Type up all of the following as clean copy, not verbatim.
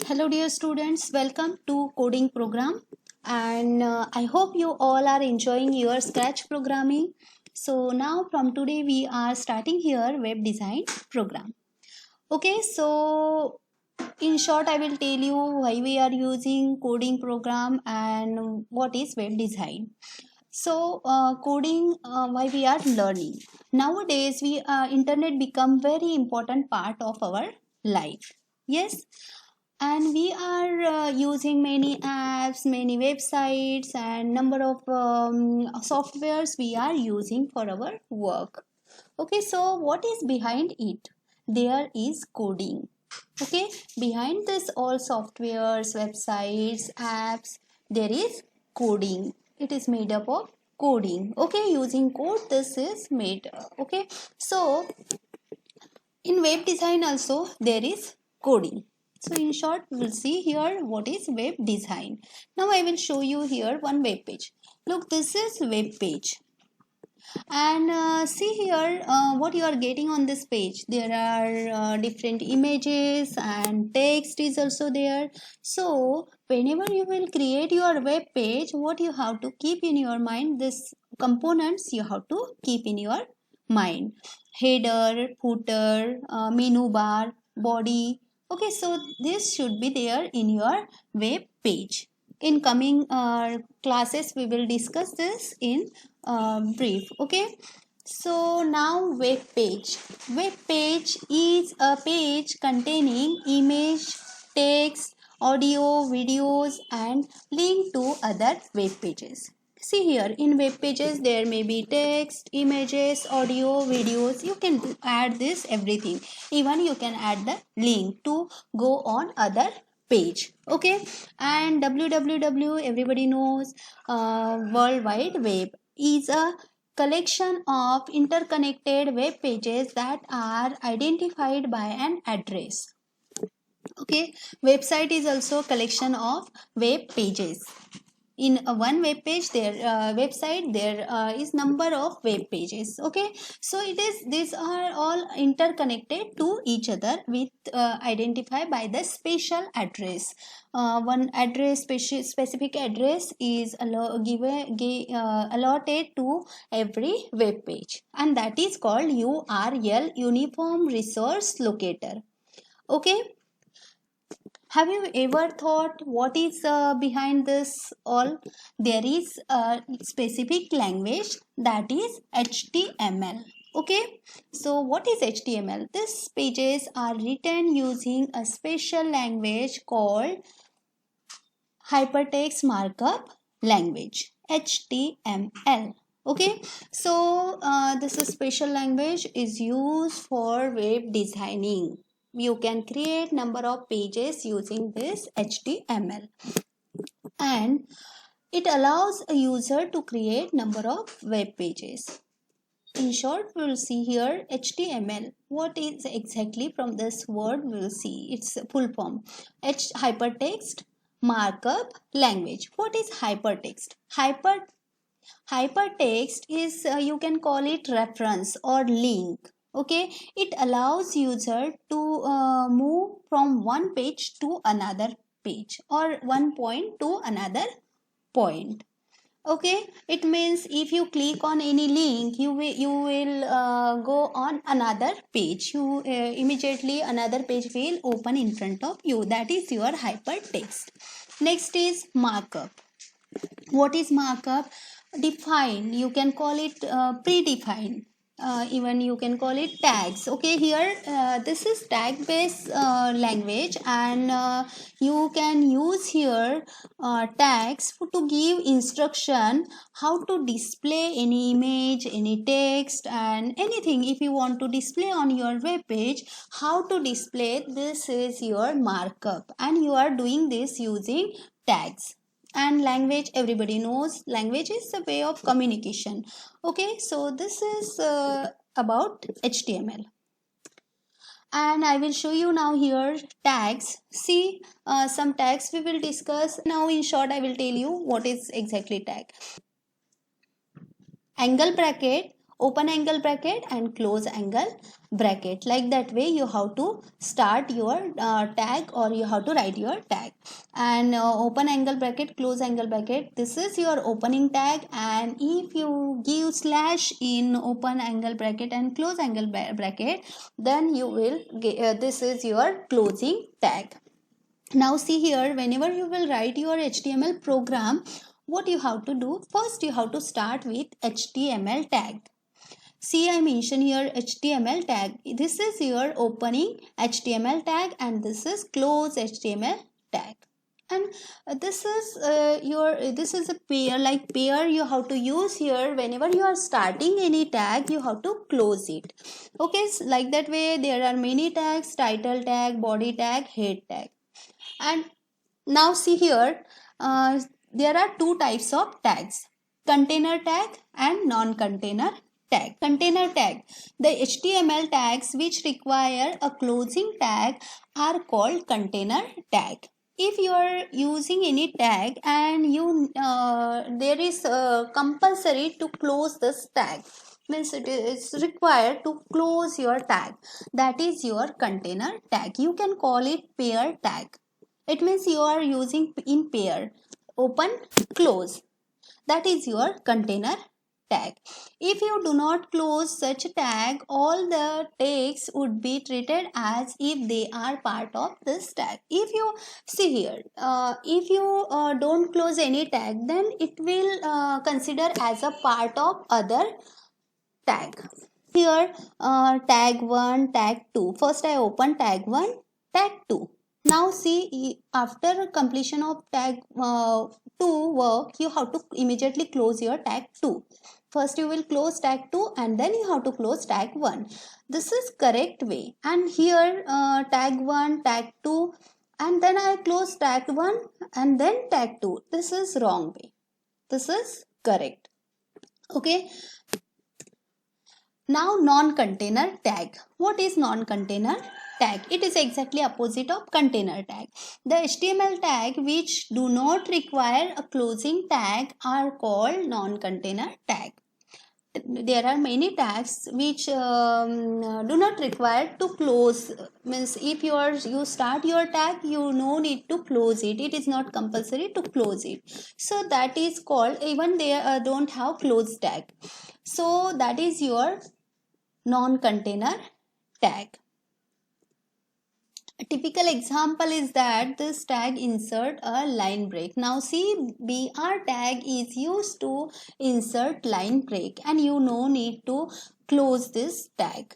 Hello dear students, welcome to coding program and I hope you all are enjoying your Scratch programming. So now from today we are starting here web design program. Okay, so in short I will tell you why we are using coding program and what is web design. So coding why we are learning. Nowadays we internet become very important part of our life. Yes, and we are using many apps, many websites and number of softwares we are using for our work. Okay, so what is behind it? There is coding. Okay, behind this all softwares, websites, apps, there is coding. It is made up of coding. Okay, using code this is made. Okay, so in web design also there is coding. So in short we will see here what is web design. Now I will show you here one web page. Look, this is web page and see here what you are getting on this page. There are different images and text is also there. So whenever you will create your web page, what you have to keep in your mind, this components you have to keep in your mind: header, footer, menu bar, body. Okay, so this should be there in your web page. In coming classes we will discuss this in brief. Okay, so now web page. Web page is a page containing image, text, audio, videos and link to other web pages. See here, in web pages there may be text, images, audio, videos. You can add this everything. Even you can add the link to go on other page. Okay, and www, everybody knows, World Wide Web is a collection of interconnected web pages that are identified by an address. Okay, website is also a collection of web pages. In one web page, there website, there is number of web pages. Okay, so it is, these are all interconnected to each other with identified by the special address. One address, specific address is allotted to every web page, and that is called URL, Uniform Resource Locator. Okay, have you ever thought what is behind this all? There is a specific language, that is HTML. Okay, so what is HTML? These pages are written using a special language called Hypertext Markup Language, HTML. Okay, so this special language is used for web designing. You can create number of pages using this HTML, and it allows a user to create number of web pages. In short, we will see here HTML. What is exactly from this word we will see. It's full form. Hypertext Markup Language. What is hypertext? Hypertext is you can call it reference or link. Okay, it allows user to move from one page to another page or one point to another point. Okay, it means if you click on any link, you will go on another page. You immediately another page will open in front of you. That is your hypertext. Next is markup. What is markup? Define, you can call it predefined, even you can call it tags. Okay, here this is tag based language, and you can use here tags to give instruction how to display any image, any text and anything. If you want to display on your web page, how to display, this is your markup, and you are doing this using tags. And language, everybody knows language is a way of communication. Okay, so this is about HTML, and I will show you now here tags. See, some tags we will discuss now. In short, I will tell you what is exactly tag. Angle bracket open angle bracket and close angle bracket. Like that way you have to start your tag, or you have to write your tag. And open angle bracket, close angle bracket, this is your opening tag, and if you give slash in open angle bracket and close angle bracket, then you will get, this is your closing tag. Now see here, whenever you will write your HTML program, what you have to do? First you have to start with HTML tag. See, I mention here HTML tag. This is your opening HTML tag and this is close HTML tag. And this is this is a pair, like pair you have to use here. Whenever you are starting any tag, you have to close it. Okay, so like that way there are many tags: title tag, body tag, head tag. And now see here, there are two types of tags: container tag and non-container tag. Container tag, the HTML tags which require a closing tag are called container tag. If you are using any tag and you there is compulsory to close this tag, means it is required to close your tag, that is your container tag. You can call it pair tag. It means you are using in pair, open, close. That is your container tag. If you do not close such a tag, all the tags would be treated as if they are part of this tag. If you see here, if you don't close any tag, then it will consider as a part of other tag. Here tag 1, tag 2. First I open tag 1, tag 2. Now see, after completion of tag 2 work, you have to immediately close your tag 2. First you will close tag 2 and then you have to close tag 1. This is correct way. And here tag 1, tag 2, and then I close tag 1 and then tag 2. This is wrong way. This is correct. Okay. Now non-container tag. What is non-container tag? It is exactly opposite of container tag. The HTML tag which do not require a closing tag are called non-container tag. There are many tags which do not require to close. Means if you start your tag, you no need to close it. It is not compulsory to close it. So that is called, even they don't have close tag. So that is your non-container tag. A typical example is that this tag insert a line break. Now see, BR tag is used to insert line break and you no need to close this tag.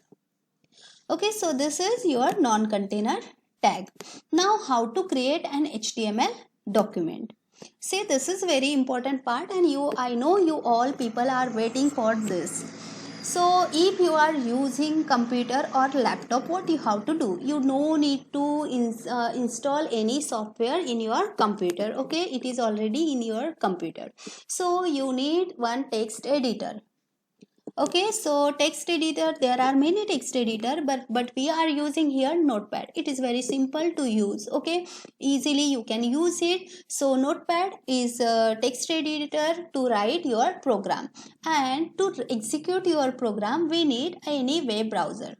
Okay, so this is your non-container tag. Now how to create an HTML document? See, this is very important part, and I know you all people are waiting for this. So if you are using computer or laptop, what you have to do? You no need to install any software in your computer. Okay, it is already in your computer. So you need one text editor. Okay, so text editor, there are many text editor, but we are using here Notepad. It is very simple to use. Okay, easily you can use it. So Notepad is a text editor to write your program, and to execute your program we need any web browser.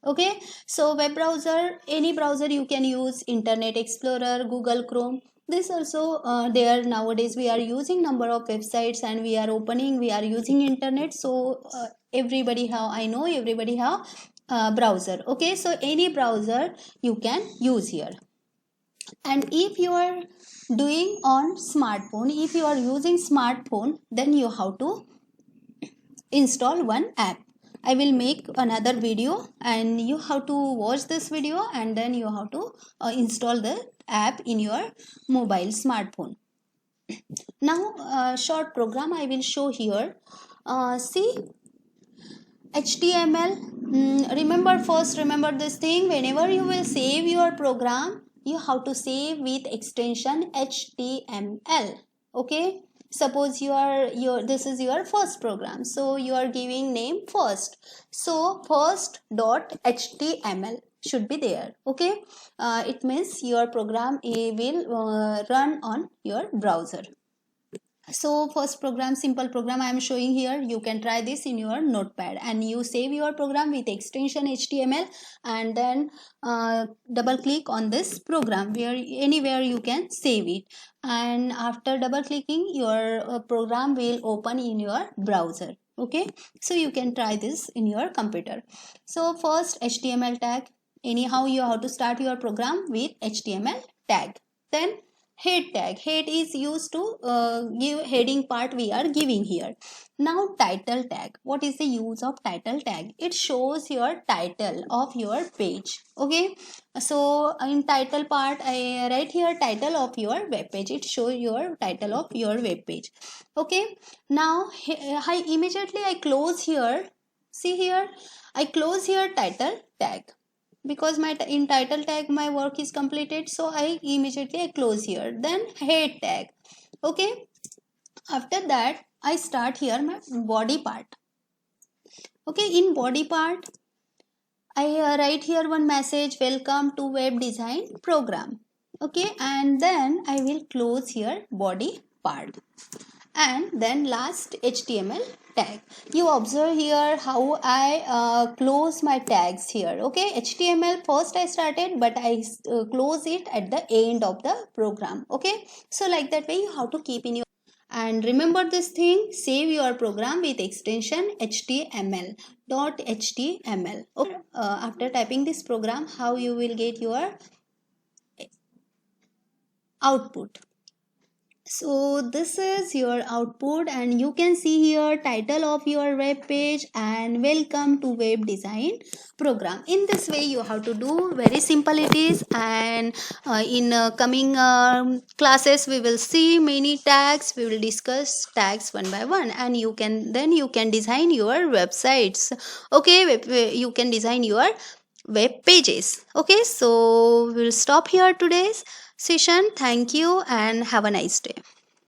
Okay, so web browser, any browser you can use, Internet Explorer, Google Chrome. This also there nowadays we are using number of websites and we are using internet. So everybody have, I know everybody have browser. Okay, so any browser you can use here. And if you are doing on smartphone, if you are using smartphone, then you have to install one app. I will make another video and you have to watch this video and then you have to install the app in your mobile smartphone. Now short program I will show here. See, HTML, remember this thing, whenever you will save your program, you have to save with extension HTML. Okay, suppose this is your first program, so you are giving name first, so first.html should be there. Okay, it means your program will run on your browser. So first program, simple program I am showing here. You can try this in your notepad and you save your program with extension HTML, and then double click on this program where anywhere you can save it, and after double clicking your program will open in your browser. Okay, so you can try this in your computer. So first HTML tag, anyhow you have to start your program with HTML tag. Then head tag, head is used to give heading part we are giving here. Now title tag, what is the use of title tag? It shows your title of your page. Okay, so in title part I write here title of your web page. It shows your title of your web page. Okay, now I immediately I close here. See here, I close here title tag because my in title tag my work is completed, so I immediately I close here. Then head tag. Okay, after that I start here my body part. Okay, in body part I write here one message, welcome to web design program. Okay, and then I will close here body part, and then last HTML tag. You observe here how I close my tags here. Okay, HTML first I started, but I close it at the end of the program. Okay, so like that way you have to keep in your, and remember this thing, save your program with extension HTML .html. Okay, after typing this program, how you will get your output. So this is your output, and you can see here title of your web page and welcome to web design program. In this way you have to do, very simple it is. And in coming classes we will see many tags, we will discuss tags one by one, and you can design your websites. Okay, you can design your web pages. Okay, so we'll stop here today's session. Thank you and have a nice day.